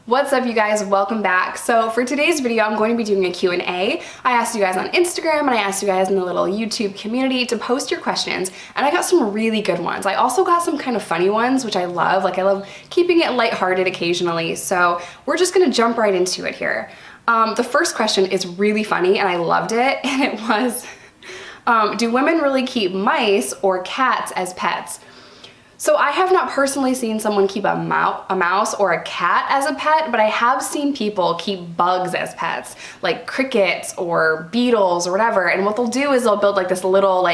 What's up, you guys? Welcome back. So for today's video, I'm going to be doing a Q&A. I asked you guys on Instagram and I asked you guys in the little YouTube community to post your questions, and I got some really good ones. I also got some kind of funny ones, which I love. I love keeping it lighthearted occasionally. So we're just gonna jump right into it here. The first question is really funny and I loved it, and it was, do women really keep mice or cats as pets? So I have not personally seen someone keep a mouse or a cat as a pet, but I have seen people keep bugs as pets, like crickets or beetles or whatever. And what they'll do is they'll build like this little,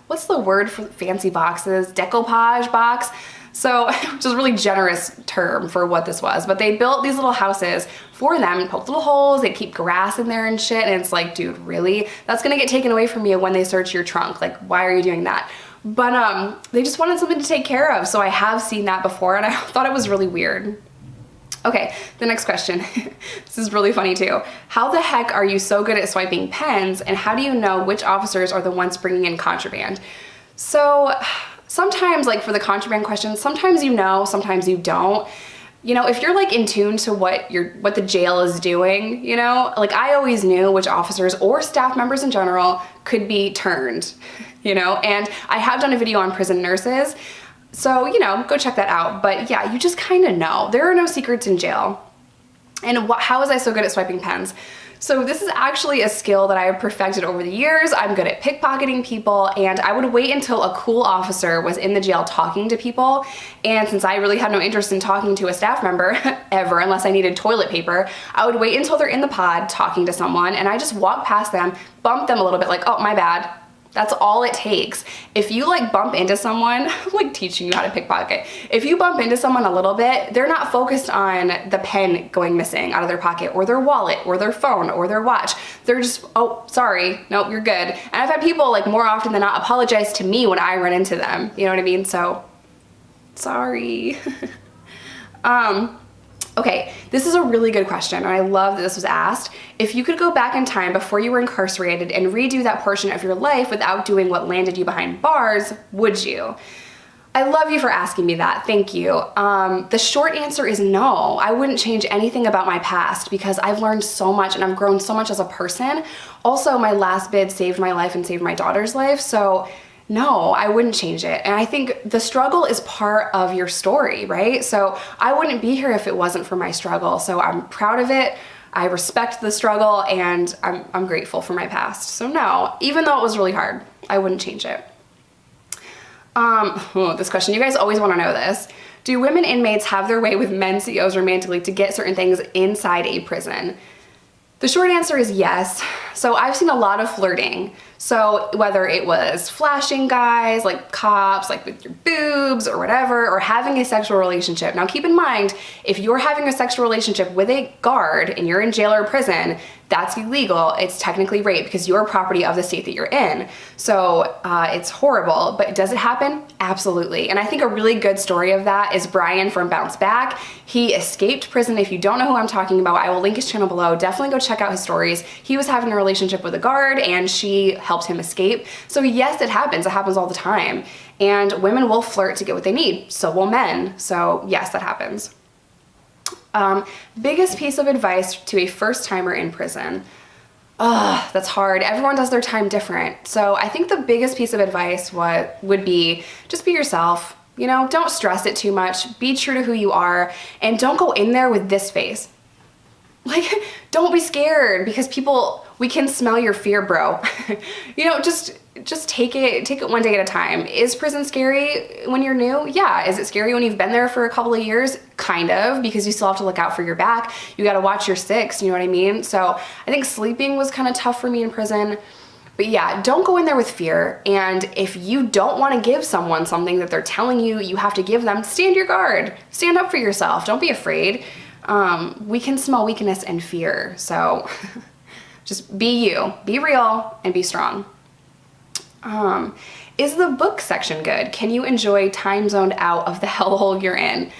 what's the word for fancy boxes? Decoupage box. So, which is a really generous term for what this was, but they built these little houses for them and poked little holes. They keep grass in there and shit. And it's like, dude, really? That's gonna get taken away from you when they search your trunk. Like, why are you doing that? But they just wanted something to take care of. So I have seen that before and I thought it was really weird. Okay, the next question. This is really funny too. How the heck are you so good at swiping pens, and how do you know which officers are the ones bringing in contraband? So sometimes, like for the contraband questions, sometimes you know, sometimes you don't. You know, if you're like in tune to what the jail is doing, you know, like I always knew which officers or staff members in general could be turned, you know, and I have done a video on prison nurses. So, you know, go check that out. But yeah, you just kind of know. There are no secrets in jail. And how was I so good at swiping pens? So this is actually a skill that I have perfected over the years. I'm good at pickpocketing people, and I would wait until a cool officer was in the jail talking to people. And since I really had no interest in talking to a staff member ever, unless I needed toilet paper, I would wait until they're in the pod talking to someone, and I just walk past them, bump them a little bit like, oh, my bad. That's all it takes. If you like bump into someone, I'm like teaching you how to pickpocket. If you bump into someone a little bit, they're not focused on the pen going missing out of their pocket or their wallet or their phone or their watch. They're just, oh, sorry, nope, you're good. And I've had people like more often than not apologize to me when I run into them. You know what I mean? So, sorry. Okay, this is a really good question, and I love that this was asked. If you could go back in time before you were incarcerated and redo that portion of your life without doing what landed you behind bars, would you? I love you for asking me that. Thank you. The short answer is no. I wouldn't change anything about my past because I've learned so much and I've grown so much as a person. Also, my last bid saved my life and saved my daughter's life, so no, I wouldn't change it. And I think the struggle is part of your story, right? So I wouldn't be here if it wasn't for my struggle. So I'm proud of it. I respect the struggle, and I'm grateful for my past. So no, even though it was really hard, I wouldn't change it. This question, you guys always want to know this. Do women inmates have their way with men CEOs romantically to get certain things inside a prison? The short answer is yes. So I've seen a lot of flirting. So whether it was flashing guys, like cops, like with your boobs or whatever, or having a sexual relationship. Now keep in mind, if you're having a sexual relationship with a guard and you're in jail or prison, that's illegal. It's technically rape because you're property of the state that you're in. So it's horrible, but does it happen? Absolutely. And I think a really good story of that is Brian from Bounce Back. He escaped prison. If you don't know who I'm talking about, I will link his channel below. Definitely go check out his stories. He was having a relationship with a guard and she helped him escape. So yes, it happens. It happens all the time. And women will flirt to get what they need. So will men. So yes, that happens. Biggest piece of advice to a first timer in prison. That's hard. Everyone does their time different. So I think the biggest piece of advice would be just be yourself. You know, don't stress it too much. Be true to who you are, and don't go in there with this face. Like, don't be scared because we can smell your fear, bro. You know, just take it one day at a time. Is prison scary when you're new? Yeah. Is it scary when you've been there for a couple of years? Kind of, because you still have to look out for your back. You got to watch your six, you know what I mean? So I think sleeping was kind of tough for me in prison. But yeah, don't go in there with fear. And if you don't want to give someone something that they're telling you you have to give them, stand your guard. Stand up for yourself. Don't be afraid. We can smell weakness and fear. So just be you, be real, and be strong. Is the book section good? Can you enjoy time zoned out of the hellhole you're in?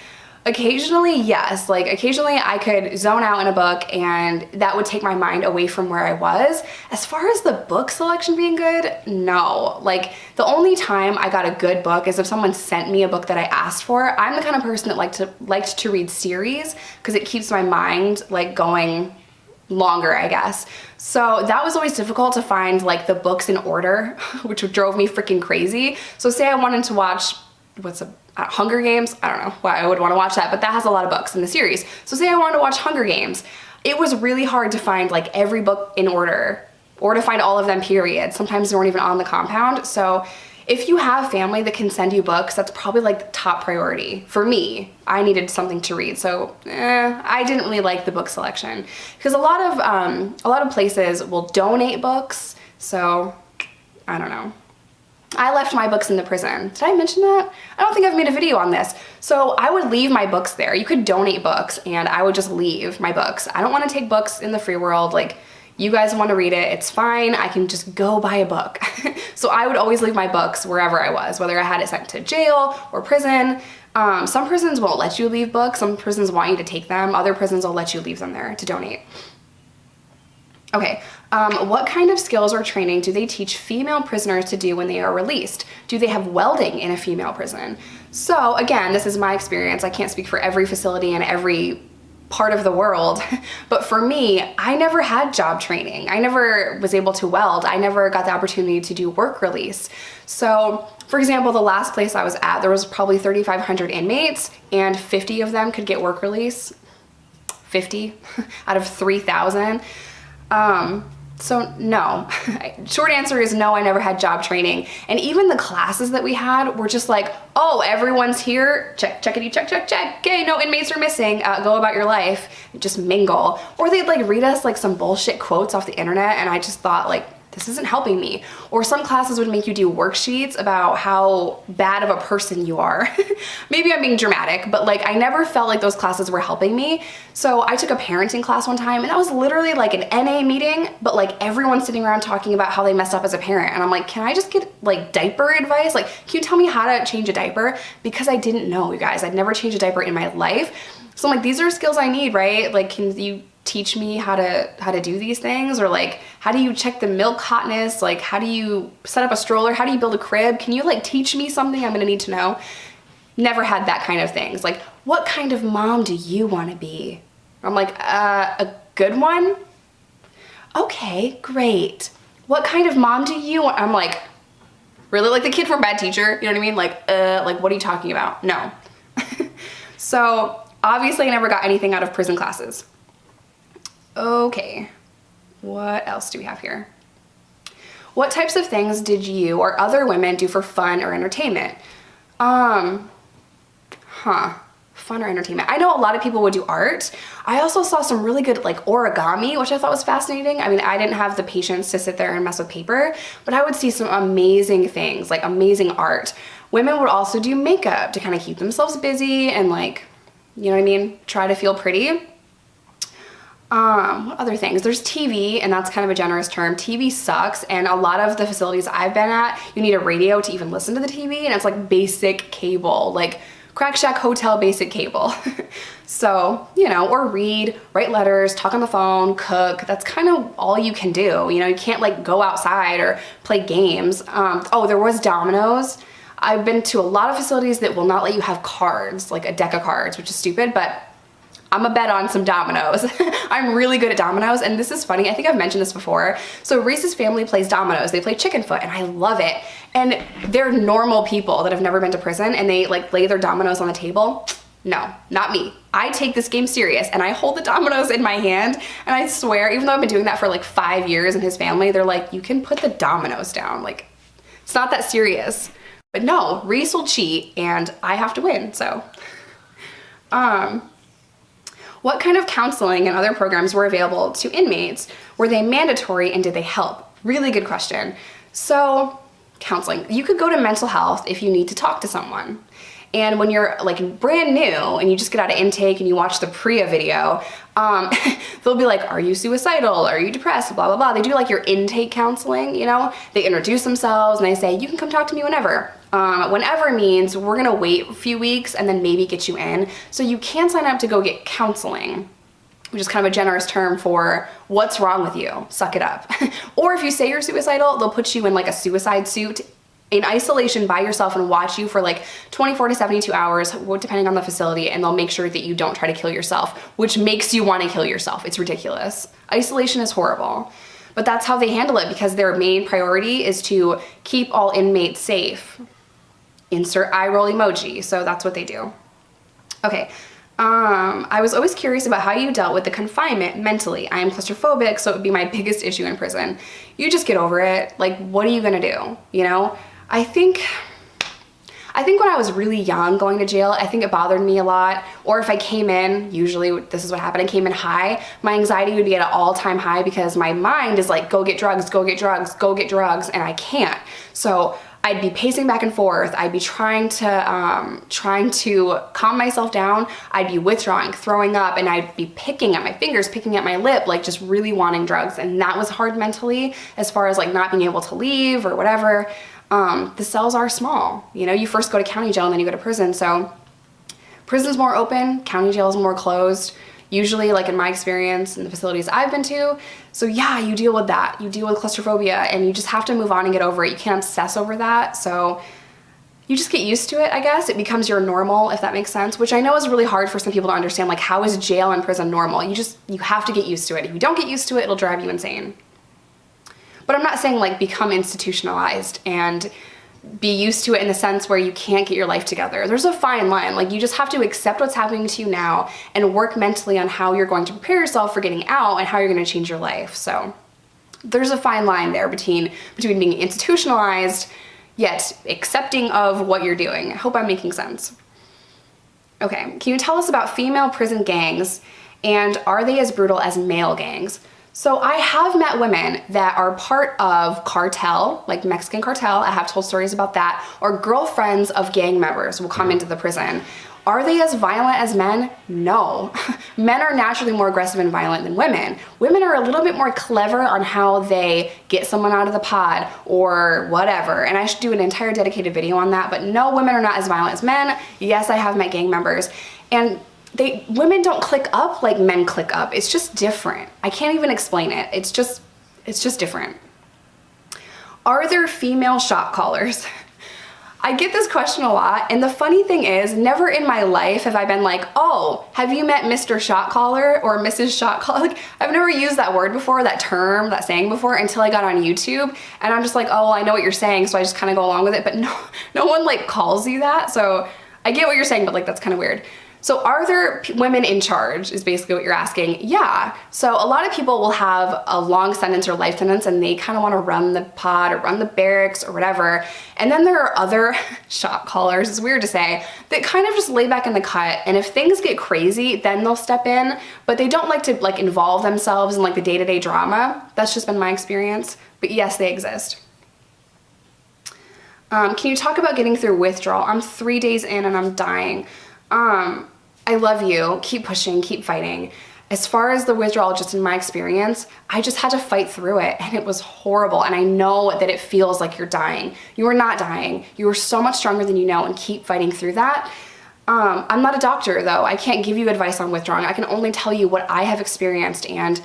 Occasionally, yes. Like occasionally I could zone out in a book and that would take my mind away from where I was. As far as the book selection being good, no. Like the only time I got a good book is if someone sent me a book that I asked for. I'm the kind of person that likes to read series because it keeps my mind like going longer, I guess. So that was always difficult to find like the books in order, which drove me freaking crazy. So say I wanted to watch Hunger Games. I don't know why I would want to watch that, but that has a lot of books in the series. So say I wanted to watch Hunger Games. It was really hard to find like every book in order or to find all of them, period. Sometimes they weren't even on the compound. So if you have family that can send you books, that's probably like the top priority. For me, I needed something to read. So I didn't really like the book selection because a lot of places will donate books. So I don't know. I left my books in the prison. Did I mention that? I don't think I've made a video on this. So I would leave my books there. You could donate books and I would just leave my books. I don't want to take books in the free world. Like, you guys want to read it, it's fine. I can just go buy a book. So I would always leave my books wherever I was, whether I had it sent to jail or prison. Some prisons won't let you leave books. Some prisons want you to take them. Other prisons will let you leave them there to donate. Okay, what kind of skills or training do they teach female prisoners to do when they are released? Do they have welding in a female prison? So again, this is my experience. I can't speak for every facility and every part of the world, but for me, I never had job training. I never was able to weld. I never got the opportunity to do work release. So for example, the last place I was at, there was probably 3,500 inmates and 50 of them could get work release. 50 out of 3,000. So no. Short answer is no, I never had job training. And even the classes that we had were just like, oh, everyone's here, check, checkity, check, check, check. Okay, no inmates are missing, go about your life, just mingle. Or they'd like read us like some bullshit quotes off the internet and I just thought like, this isn't helping me. Or some classes would make you do worksheets about how bad of a person you are. Maybe I'm being dramatic, but like I never felt like those classes were helping me. So I took a parenting class one time and that was literally like an NA meeting, but like everyone's sitting around talking about how they messed up as a parent. And I'm like, can I just get like diaper advice? Like, can you tell me how to change a diaper? Because I didn't know, you guys. I'd never changed a diaper in my life. So I'm like, these are skills I need, right? Like, can you teach me how to do these things? Or like, how do you check the milk hotness? Like, how do you set up a stroller? How do you build a crib? Can you like teach me something I'm gonna need to know? Never had that kind of things. Like, what kind of mom do you want to be? I'm like, a good one? Okay, great. What kind of mom do you want? I'm like, really? Like the kid from Bad Teacher? You know what I mean? Like what are you talking about? No. So obviously I never got anything out of prison classes. Okay, what else do we have here? What types of things did you or other women do for fun or entertainment? Fun or entertainment. I know a lot of people would do art. I also saw some really good like origami, which I thought was fascinating. I mean, I didn't have the patience to sit there and mess with paper, but I would see some amazing things, like amazing art. Women would also do makeup to kind of keep themselves busy and like, you know what I mean? Try to feel pretty. What other things? There's TV, and that's kind of a generous term. TV sucks, and a lot of the facilities I've been at, you need a radio to even listen to the TV, and it's like basic cable, like Crack Shack Hotel basic cable. So, you know, or read, write letters, talk on the phone, cook. That's kind of all you can do. You know, you can't like go outside or play games. Oh, there was dominoes. I've been to a lot of facilities that will not let you have cards, like a deck of cards, which is stupid, but I'm a bet on some dominoes. I'm really good at dominoes, and this is funny. I think I've mentioned this before. So Reese's family plays dominoes. They play chicken foot, and I love it. And they're normal people that have never been to prison, and they like lay their dominoes on the table. No, not me. I take this game serious, and I hold the dominoes in my hand, and I swear, even though I've been doing that for like 5 years in his family, they're like, you can put the dominoes down. Like, it's not that serious. But no, Reese will cheat, and I have to win, so. What kind of counseling and other programs were available to inmates? Were they mandatory and did they help? Really good question. So, counseling. You could go to mental health if you need to talk to someone. And when you're like brand new and you just get out of intake and you watch the Priya video, they'll be like, are you suicidal? Are you depressed? Blah, blah, blah. They do like your intake counseling, you know? They introduce themselves and they say, you can come talk to me whenever. whenever means we're gonna wait a few weeks and then maybe get you in. So you can sign up to go get counseling, which is kind of a generous term for what's wrong with you, suck it up. Or if you say you're suicidal, they'll put you in like a suicide suit in isolation by yourself and watch you for like 24 to 72 hours, depending on the facility, and they'll make sure that you don't try to kill yourself, which makes you want to kill yourself. It's ridiculous. Isolation is horrible. But that's how they handle it, because their main priority is to keep all inmates safe. Insert eye roll emoji. So that's what they do. Okay. I was always curious about how you dealt with the confinement mentally. I am claustrophobic, so it would be my biggest issue in prison. You just get over it. Like, what are you gonna do? You know? I think when I was really young going to jail, I think it bothered me a lot. Or if I came in, usually this is what happened, I came in high, my anxiety would be at an all-time high because my mind is like, go get drugs, go get drugs, go get drugs, and I can't. So I'd be pacing back and forth. I'd be trying to calm myself down. I'd be withdrawing, throwing up, and I'd be picking at my fingers, picking at my lip, like just really wanting drugs. And that was hard mentally, as far as like not being able to leave or whatever. The cells are small. You know, you first go to county jail and then you go to prison. So prison's more open, county jail is more closed. Usually, like in my experience in the facilities I've been to. So yeah, you deal with that. You deal with claustrophobia and you just have to move on and get over it. You can't obsess over that. So you just get used to it, I guess. It becomes your normal, if that makes sense, which I know is really hard for some people to understand. Like, how is jail and prison normal? You have to get used to it. If you don't get used to it, it'll drive you insane. But I'm not saying like become institutionalized and be used to it in the sense where you can't get your life together. There's a fine line. Like, you just have to accept what's happening to you now and work mentally on how you're going to prepare yourself for getting out and how you're going to change your life. So there's a fine line there between being institutionalized yet accepting of what you're doing. I hope I'm making sense. Okay, can you tell us about female prison gangs, and are they as brutal as male gangs? So I have met women that are part of cartel, like Mexican cartel. I have told stories about that. Or girlfriends of gang members will come into the prison. Are they as violent as men? No. Men are naturally more aggressive and violent than women. Women are a little bit more clever on how they get someone out of the pod or whatever. And I should do an entire dedicated video on that. But no, women are not as violent as men. Yes, I have met gang members. And women don't click up like men click up. It's just different. I can't even explain it. It's just different. Are there female shot callers? I get this question a lot, and the funny thing is, never in my life have I been like, oh, have you met Mr. Shot Caller or Mrs. Shot Caller? Like, I've never used that word before, that term, that saying before, until I got on YouTube, and I'm just like, oh, I know what you're saying, so I just kind of go along with it, but no one like calls you that, so I get what you're saying, but like that's kind of weird. So are there women in charge is basically what you're asking. Yeah. So a lot of people will have a long sentence or life sentence and they kind of want to run the pod or run the barracks or whatever. And then there are other shot callers, it's weird to say, that kind of just lay back in the cut. And if things get crazy, then they'll step in, but they don't like to like involve themselves in like the day-to-day drama. That's just been my experience. But yes, they exist. Can you talk about getting through withdrawal? I'm 3 days in and I'm dying. I love you. Keep pushing, keep fighting. As far as the withdrawal, just in my experience, I just had to fight through it and it was horrible. And I know that it feels like you're dying. You are not dying. You are so much stronger than you know, and keep fighting through that. I'm not a doctor though. I can't give you advice on withdrawing. I can only tell you what I have experienced, and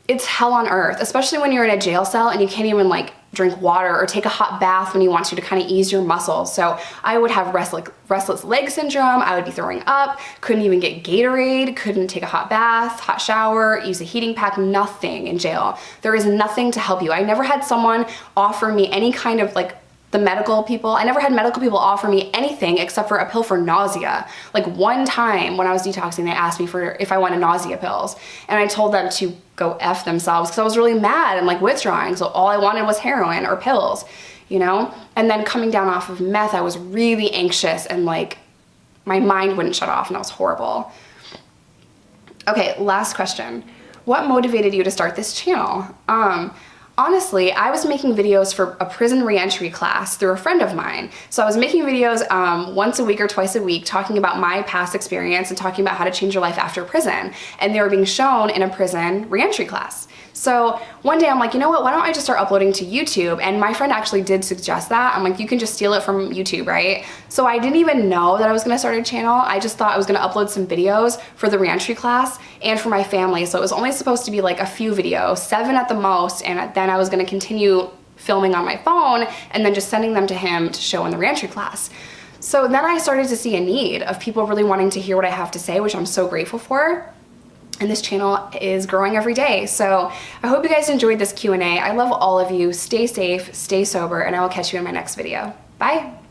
it's hell on earth, especially when you're in a jail cell and you can't even like drink water or take a hot bath when you want to kind of ease your muscles. So I would have restless leg syndrome. I would be throwing up, couldn't even get Gatorade, couldn't take a hot bath, hot shower, use a heating pack, nothing in jail. There is nothing to help you. I never had someone offer me any kind of like the medical people. I never had medical people offer me anything except for a pill for nausea. Like one time when I was detoxing, they asked me if I wanted nausea pills, and I told them to go F themselves because I was really mad and like withdrawing. So all I wanted was heroin or pills, you know? And then coming down off of meth, I was really anxious and like my mind wouldn't shut off and that was horrible. Okay, last question. What motivated you to start this channel? Honestly, I was making videos for a prison reentry class through a friend of mine. So I was making videos once a week or twice a week talking about my past experience and talking about how to change your life after prison. And they were being shown in a prison reentry class. So one day I'm like, you know what, why don't I just start uploading to YouTube? And my friend actually did suggest that. I'm like, you can just steal it from YouTube, right? So I didn't even know that I was gonna start a channel. I just thought I was gonna upload some videos for the reentry class and for my family. So it was only supposed to be like a few videos, 7 at the most, and then I was gonna continue filming on my phone and then just sending them to him to show in the reentry class. So then I started to see a need of people really wanting to hear what I have to say, which I'm so grateful for. And this channel is growing every day. So I hope you guys enjoyed this Q&A. I love all of you. Stay safe, stay sober, and I will catch you in my next video. Bye.